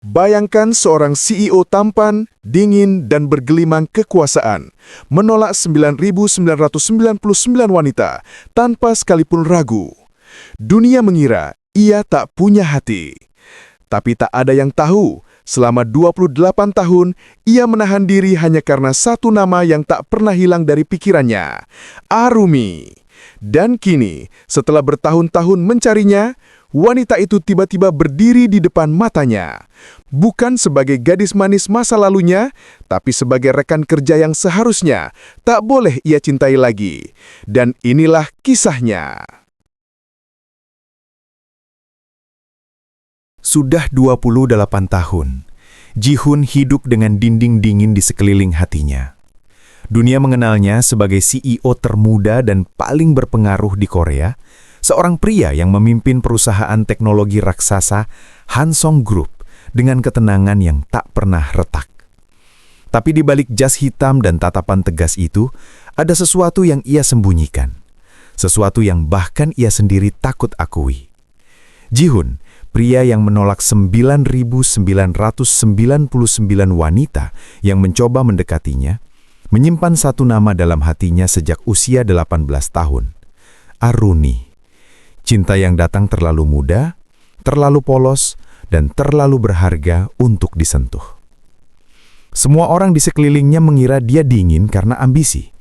Bayangkan seorang CEO tampan, dingin, dan bergelimang kekuasaan, menolak 9.999 wanita tanpa sekalipun ragu. Dunia mengira ia tak punya hati. Tapi tak ada yang tahu, selama 28 tahun, ia menahan diri hanya karena satu nama yang tak pernah hilang dari pikirannya, Arumi. Dan kini, setelah bertahun-tahun mencarinya, wanita itu tiba-tiba berdiri di depan matanya. Bukan sebagai gadis manis masa lalunya, tapi sebagai rekan kerja yang seharusnya tak boleh ia cintai lagi. Dan inilah kisahnya. Sudah 28 tahun, Ji-hun hidup dengan dinding dingin di sekeliling hatinya. Dunia mengenalnya sebagai CEO termuda dan paling berpengaruh di Korea, seorang pria yang memimpin perusahaan teknologi raksasa Hansong Group dengan ketenangan yang tak pernah retak. Tapi di balik jas hitam dan tatapan tegas itu, ada sesuatu yang ia sembunyikan. Sesuatu yang bahkan ia sendiri takut akui. Ji-hun, pria yang menolak 9.999 wanita yang mencoba mendekatinya, menyimpan satu nama dalam hatinya sejak usia 18 tahun. Aruni. Cinta yang datang terlalu muda, terlalu polos, dan terlalu berharga untuk disentuh. Semua orang di sekelilingnya mengira dia dingin karena ambisi.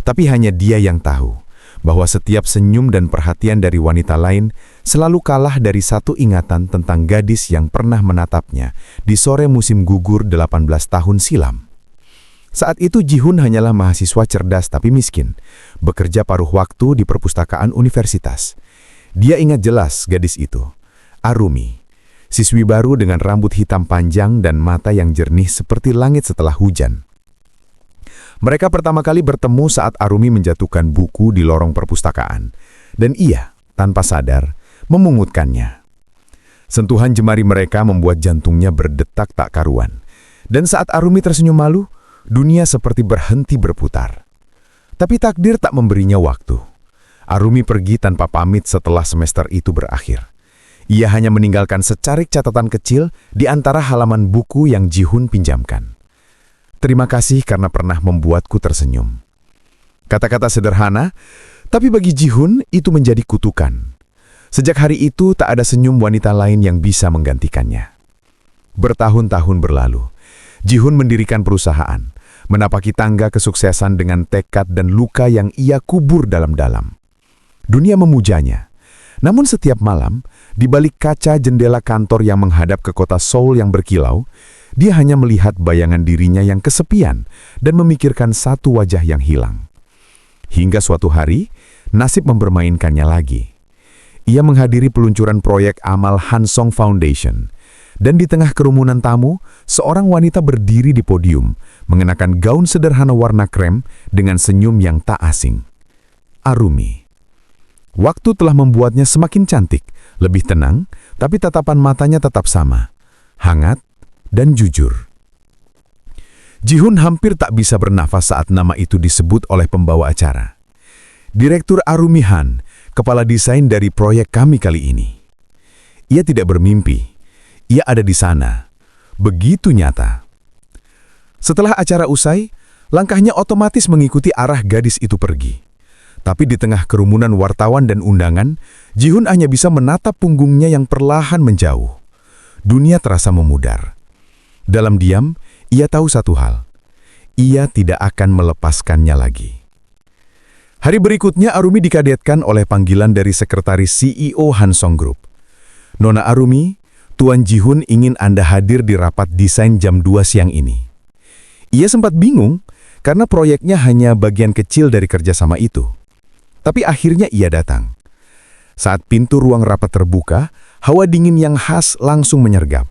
Tapi hanya dia yang tahu bahwa setiap senyum dan perhatian dari wanita lain selalu kalah dari satu ingatan tentang gadis yang pernah menatapnya di sore musim gugur 18 tahun silam. Saat itu Ji-hun hanyalah mahasiswa cerdas tapi miskin, bekerja paruh waktu di perpustakaan universitas. Dia ingat jelas gadis itu, Arumi, siswi baru dengan rambut hitam panjang dan mata yang jernih seperti langit setelah hujan. Mereka pertama kali bertemu saat Arumi menjatuhkan buku di lorong perpustakaan, dan ia, tanpa sadar, memungutkannya. Sentuhan jemari mereka membuat jantungnya berdetak tak karuan, dan saat Arumi tersenyum malu, dunia seperti berhenti berputar. Tapi takdir tak memberinya waktu. Arumi pergi tanpa pamit setelah semester itu berakhir. Ia hanya meninggalkan secarik catatan kecil di antara halaman buku yang Ji-hun pinjamkan. Terima kasih karena pernah membuatku tersenyum. Kata-kata sederhana, tapi bagi Ji-hun itu menjadi kutukan. Sejak hari itu tak ada senyum wanita lain yang bisa menggantikannya. Bertahun-tahun berlalu, Ji-hun mendirikan perusahaan, menapaki tangga kesuksesan dengan tekad dan luka yang ia kubur dalam-dalam. Dunia memujanya. Namun setiap malam, di balik kaca jendela kantor yang menghadap ke kota Seoul yang berkilau, dia hanya melihat bayangan dirinya yang kesepian dan memikirkan satu wajah yang hilang. Hingga suatu hari, nasib mempermainkannya lagi. Ia menghadiri peluncuran proyek amal Hansong Foundation, dan di tengah kerumunan tamu, seorang wanita berdiri di podium, mengenakan gaun sederhana warna krem dengan senyum yang tak asing. Arumi. Waktu telah membuatnya semakin cantik, lebih tenang, tapi tatapan matanya tetap sama, hangat dan jujur. Ji-hun hampir tak bisa bernafas saat nama itu disebut oleh pembawa acara. Direktur Arumi Han, kepala desain dari proyek kami kali ini. Ia tidak bermimpi. Ia ada di sana. Begitu nyata. Setelah acara usai, langkahnya otomatis mengikuti arah gadis itu pergi. Tapi di tengah kerumunan wartawan dan undangan, Ji-hun hanya bisa menatap punggungnya yang perlahan menjauh. Dunia terasa memudar. Dalam diam, ia tahu satu hal. Ia tidak akan melepaskannya lagi. Hari berikutnya Arumi dikagetkan oleh panggilan dari sekretaris CEO Hansong Group. Nona Arumi, Tuan Ji-hun ingin Anda hadir di rapat desain jam 2 siang ini. Ia sempat bingung karena proyeknya hanya bagian kecil dari kerjasama itu. Tapi akhirnya ia datang. Saat pintu ruang rapat terbuka, hawa dingin yang khas langsung menyergap.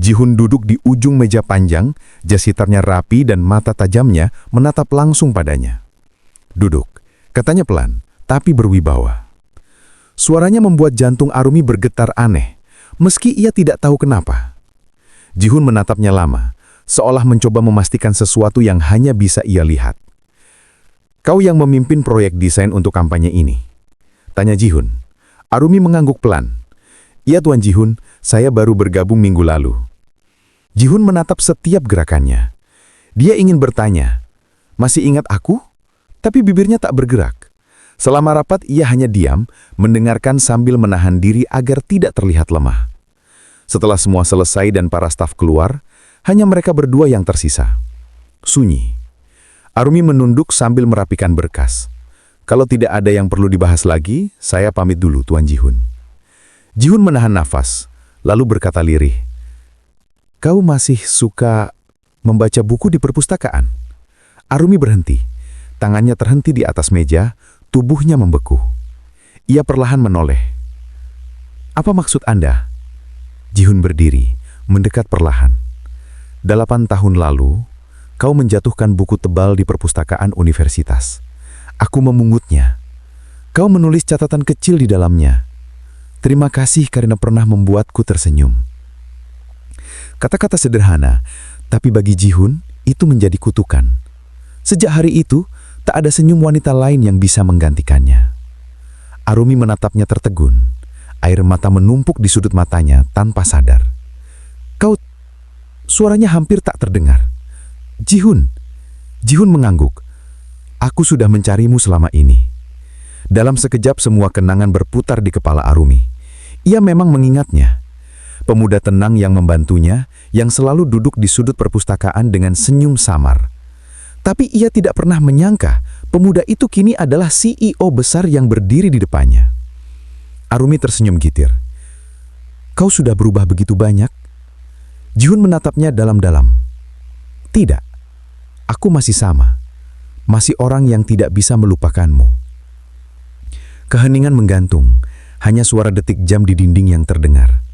Ji-hun duduk di ujung meja panjang, jas hitamnya rapi dan mata tajamnya menatap langsung padanya. Duduk, katanya pelan, tapi berwibawa. Suaranya membuat jantung Arumi bergetar aneh, meski ia tidak tahu kenapa. Ji-hun menatapnya lama, seolah mencoba memastikan sesuatu yang hanya bisa ia lihat. Kau yang memimpin proyek desain untuk kampanye ini? Tanya Ji-hun. Arumi mengangguk pelan. Iya Tuan Ji-hun, saya baru bergabung minggu lalu. Ji-hun menatap setiap gerakannya. Dia ingin bertanya, "Masih ingat aku?" Tapi bibirnya tak bergerak. Selama rapat ia hanya diam, mendengarkan sambil menahan diri agar tidak terlihat lemah. Setelah semua selesai dan para staf keluar, hanya mereka berdua yang tersisa. Sunyi. Arumi menunduk sambil merapikan berkas. "Kalau tidak ada yang perlu dibahas lagi, saya pamit dulu, Tuan Ji-hun." Ji-hun menahan nafas, lalu berkata lirih, "Kau masih suka membaca buku di perpustakaan?" Arumi berhenti. Tangannya terhenti di atas meja, tubuhnya membeku. Ia perlahan menoleh. "Apa maksud Anda?" Ji-hun berdiri, mendekat perlahan. 8 tahun lalu, kau menjatuhkan buku tebal di perpustakaan universitas. Aku memungutnya. Kau menulis catatan kecil di dalamnya. Terima kasih karena pernah membuatku tersenyum. Kata-kata sederhana, tapi bagi Ji-hun itu menjadi kutukan. Sejak hari itu, tak ada senyum wanita lain yang bisa menggantikannya. Arumi menatapnya tertegun. Air mata menumpuk di sudut matanya tanpa sadar. "Kau..." Suaranya hampir tak terdengar. "Ji-hun." Ji-hun mengangguk. "Aku sudah mencarimu selama ini." Dalam sekejap semua kenangan berputar di kepala Arumi. Ia memang mengingatnya. Pemuda tenang yang membantunya, yang selalu duduk di sudut perpustakaan dengan senyum samar. Tapi ia tidak pernah menyangka pemuda itu kini adalah CEO besar yang berdiri di depannya. Arumi tersenyum gitir. "Kau sudah berubah begitu banyak?" Ji-hun menatapnya dalam-dalam. "Tidak, aku masih sama. Masih orang yang tidak bisa melupakanmu." Keheningan menggantung, hanya suara detik jam di dinding yang terdengar.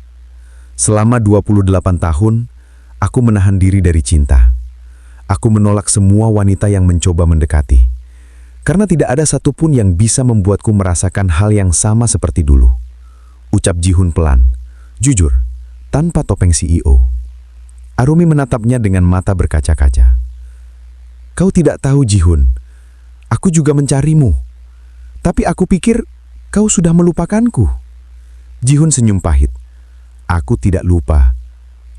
Selama 28 tahun, aku menahan diri dari cinta. Aku menolak semua wanita yang mencoba mendekati. Karena tidak ada satupun yang bisa membuatku merasakan hal yang sama seperti dulu. Ucap Ji-hun pelan, jujur, tanpa topeng CEO. Arumi menatapnya dengan mata berkaca-kaca. "Kau tidak tahu, Ji-hun. Aku juga mencarimu. Tapi aku pikir kau sudah melupakanku." Ji-hun senyum pahit. "Aku tidak lupa.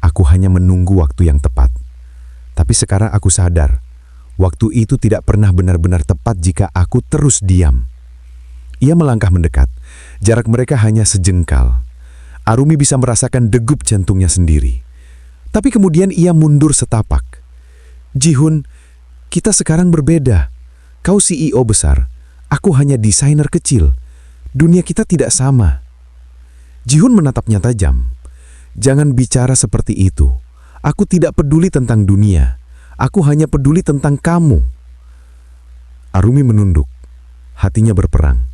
Aku hanya menunggu waktu yang tepat. Tapi sekarang aku sadar, waktu itu tidak pernah benar-benar tepat jika aku terus diam." Ia melangkah mendekat. Jarak mereka hanya sejengkal. Arumi bisa merasakan degup jantungnya sendiri. Tapi kemudian ia mundur setapak. "Ji-hun, kita sekarang berbeda. Kau CEO besar, aku hanya desainer kecil. Dunia kita tidak sama." Ji-hun menatapnya tajam. "Jangan bicara seperti itu. Aku tidak peduli tentang dunia. Aku hanya peduli tentang kamu." Arumi menunduk. Hatinya berperang.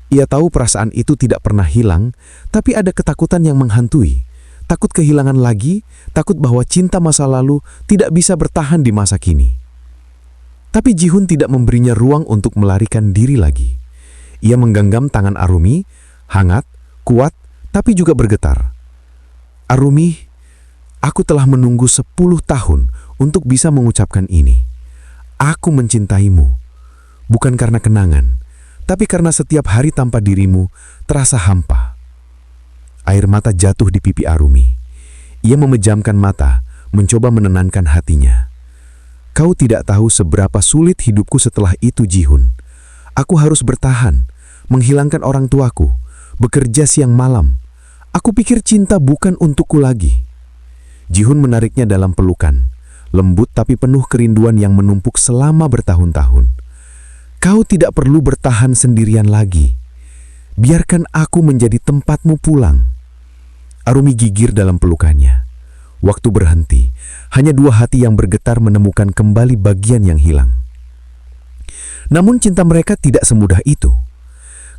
Ia tahu perasaan itu tidak pernah hilang, tapi ada ketakutan yang menghantui. Takut kehilangan lagi, takut bahwa cinta masa lalu tidak bisa bertahan di masa kini. Tapi Ji-hun tidak memberinya ruang untuk melarikan diri lagi. Ia menggenggam tangan Arumi, hangat, kuat, tapi juga bergetar. "Arumi, aku telah menunggu 10 tahun untuk bisa mengucapkan ini. Aku mencintaimu, bukan karena kenangan, tapi karena setiap hari tanpa dirimu terasa hampa." Air mata jatuh di pipi Arumi. Ia memejamkan mata, mencoba menenangkan hatinya. "Kau tidak tahu seberapa sulit hidupku setelah itu, Ji-hun. Aku harus bertahan, menghilangkan orang tuaku, bekerja siang malam. Aku pikir cinta bukan untukku lagi." Ji-hun menariknya dalam pelukan, lembut tapi penuh kerinduan yang menumpuk selama bertahun-tahun. "Kau tidak perlu bertahan sendirian lagi. Biarkan aku menjadi tempatmu pulang." Arumi gigir dalam pelukannya. Waktu berhenti, hanya dua hati yang bergetar menemukan kembali bagian yang hilang. Namun cinta mereka tidak semudah itu.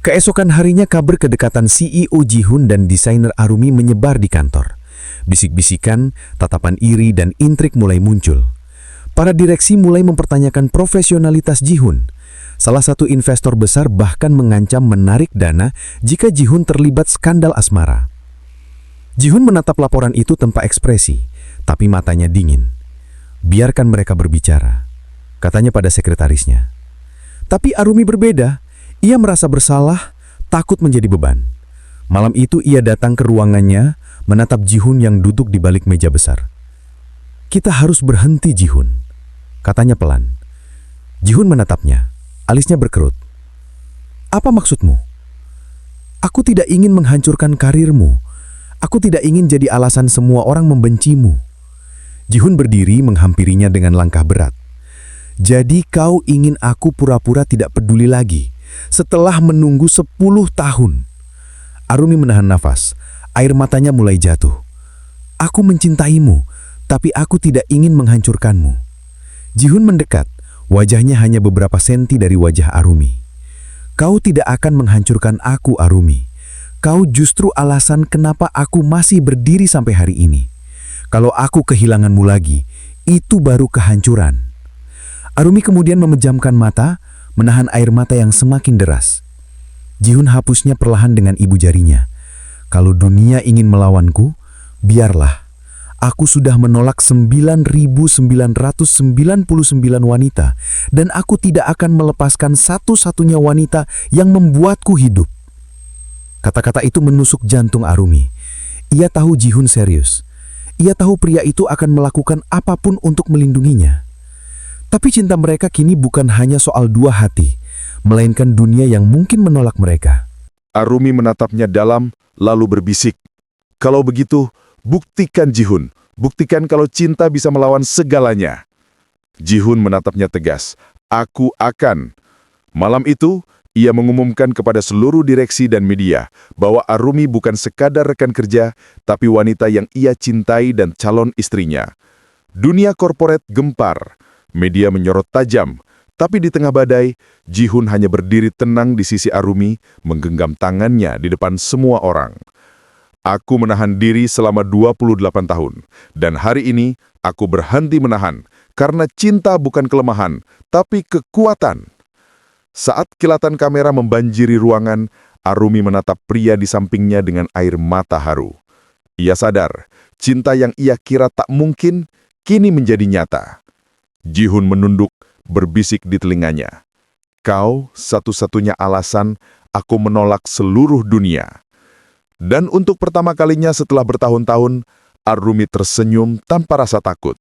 Keesokan harinya kabar kedekatan CEO Ji-hun dan desainer Arumi menyebar di kantor. Bisik-bisikan, tatapan iri dan intrik mulai muncul. Para direksi mulai mempertanyakan profesionalitas Ji-hun. Salah satu investor besar bahkan mengancam menarik dana jika Ji-hun terlibat skandal asmara. Ji-hun menatap laporan itu tanpa ekspresi, tapi matanya dingin. "Biarkan mereka berbicara," katanya pada sekretarisnya. Tapi Arumi berbeda. Ia merasa bersalah, takut menjadi beban. Malam itu ia datang ke ruangannya, menatap Ji-hun yang duduk di balik meja besar. Kita harus berhenti, Jihun, katanya pelan. Jihun menatapnya, alisnya berkerut. Apa maksudmu? Aku tidak ingin menghancurkan karirmu. Aku tidak ingin jadi alasan semua orang membencimu. Jihun berdiri menghampirinya dengan langkah berat. Jadi kau ingin aku pura-pura tidak peduli lagi setelah menunggu 10 tahun. Arumi menahan nafas, air matanya mulai jatuh. Aku mencintaimu, tapi aku tidak ingin menghancurkanmu. Jihun mendekat, wajahnya hanya beberapa senti dari wajah Arumi. Kau tidak akan menghancurkan aku, Arumi. Kau justru alasan kenapa aku masih berdiri sampai hari ini. Kalau aku kehilanganmu lagi, itu baru kehancuran. Arumi kemudian memejamkan mata, menahan air mata yang semakin deras. Jihun hapusnya perlahan dengan ibu jarinya. Kalau dunia ingin melawanku, biarlah. Aku sudah menolak 9.999 wanita, dan aku tidak akan melepaskan satu-satunya wanita yang membuatku hidup. Kata-kata itu menusuk jantung Arumi. Ia tahu Jihun serius. Ia tahu pria itu akan melakukan apapun untuk melindunginya. Tapi cinta mereka kini bukan hanya soal dua hati, melainkan dunia yang mungkin menolak mereka. Arumi menatapnya dalam, lalu berbisik. Kalau begitu, buktikan Jihun. Buktikan kalau cinta bisa melawan segalanya. Jihun menatapnya tegas. Aku akan. Malam itu, ia mengumumkan kepada seluruh direksi dan media bahwa Arumi bukan sekadar rekan kerja, tapi wanita yang ia cintai dan calon istrinya. Dunia korporat gempar, media menyorot tajam, tapi di tengah badai, Jihun hanya berdiri tenang di sisi Arumi, menggenggam tangannya di depan semua orang. Aku menahan diri selama 28 tahun, dan hari ini aku berhenti menahan, karena cinta bukan kelemahan, tapi kekuatan. Saat kilatan kamera membanjiri ruangan, Arumi menatap pria di sampingnya dengan air mata haru. Ia sadar, cinta yang ia kira tak mungkin, kini menjadi nyata. Jihun menunduk, berbisik di telinganya. Kau satu-satunya alasan aku menolak seluruh dunia. Dan untuk pertama kalinya setelah bertahun-tahun, Arumi tersenyum tanpa rasa takut.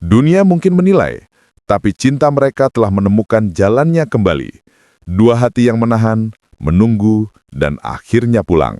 Dunia mungkin menilai, tapi cinta mereka telah menemukan jalannya kembali. Dua hati yang menahan, menunggu, dan akhirnya pulang.